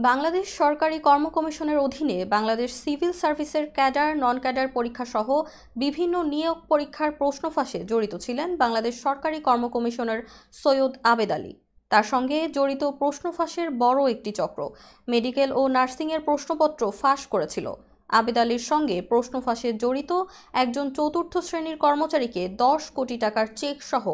বাংলাদেশ সরকারি কর্ম কমিশনের অধীনে বাংলাদেশ সিভিল সার্ভিসের ক্যাডার নন ক্যাডার পরীক্ষা সহ বিভিন্ন নিয়োগ পরীক্ষার প্রশ্ন ফাঁসে জড়িত ছিলেন বাংলাদেশ সরকারি কর্ম কমিশনার সৈয়দ আবেদ আলী। তার সঙ্গে জড়িত প্রশ্ন ফাঁসের বড় একটি চক্র মেডিকেল ও নার্সিংয়ের প্রশ্নপত্র ফাঁস করেছিল। আবেদ আলীর সঙ্গে প্রশ্ন ফাঁসে জড়িত একজন চতুর্থ শ্রেণীর কর্মচারীকে 10 কোটি টাকার চেক সহ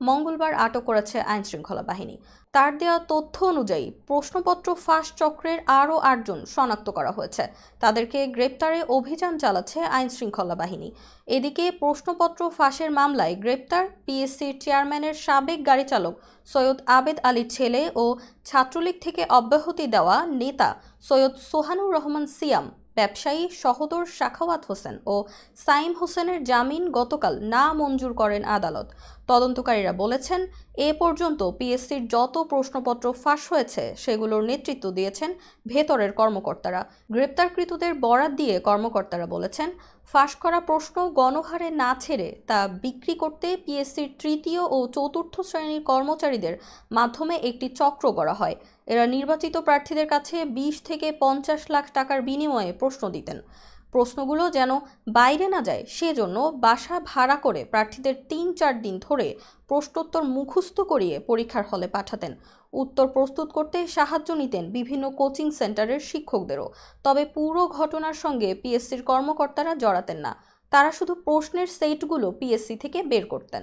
মঙ্গলবার আটক করেছে আইনশৃঙ্খলা বাহিনী। তার দেওয়া তথ্য অনুযায়ী প্রশ্নপত্র ফাঁস চক্রের আরও 8 জন শনাক্ত করা হয়েছে। তাদেরকে গ্রেপ্তারে অভিযান চালাচ্ছে আইনশৃঙ্খলা বাহিনী। এদিকে প্রশ্নপত্র ফাঁসের মামলায় গ্রেপ্তার পিএসসির চেয়ারম্যানের সাবেক গাড়ি চালক সৈয়দ আবেদ আলীর ছেলে ও ছাত্রলীগ থেকে অব্যাহতি দেওয়া নেতা সৈয়দ সোহানুর রহমান সিয়াম, ব্যবসায়ী সহদর সাখাওয়াত হোসেন ও সাইম হোসেনের জামিন গতকাল না মঞ্জুর করেন আদালত। তদন্তকারীরা বলেছেন, এ পর্যন্ত পিএসসির যত প্রশ্নপত্র ফাঁস হয়েছে সেগুলোর নেতৃত্ব দিয়েছেন ভেতরের কর্মকর্তারা। গ্রেপ্তারকৃতদের বরাত দিয়ে কর্মকর্তারা বলেছেন, ফাঁস করা প্রশ্ন গণহারে না ছেড়ে তা বিক্রি করতে পিএসসির তৃতীয় ও চতুর্থ শ্রেণীর কর্মচারীদের মাধ্যমে একটি চক্র গড়া হয়। এরা নির্বাচিত প্রার্থীদের কাছে 20 থেকে 50 লাখ টাকার বিনিময়ে প্রশ্ন দিতেন। প্রশ্নগুলো যেন বাইরে না যায় সেজন্য বাসা ভাড়া করে প্রার্থীদের 3-4 দিন ধরে প্রশ্নোত্তর মুখস্থ করিয়ে পরীক্ষার হলে পাঠাতেন। উত্তর প্রস্তুত করতে সাহায্য নিতেন বিভিন্ন কোচিং সেন্টারের শিক্ষকদেরও। তবে পুরো ঘটনার সঙ্গে পিএসসির কর্মকর্তারা জড়াতেন না, তারা শুধু প্রশ্নের সেটগুলো পিএসসি থেকে বের করতেন।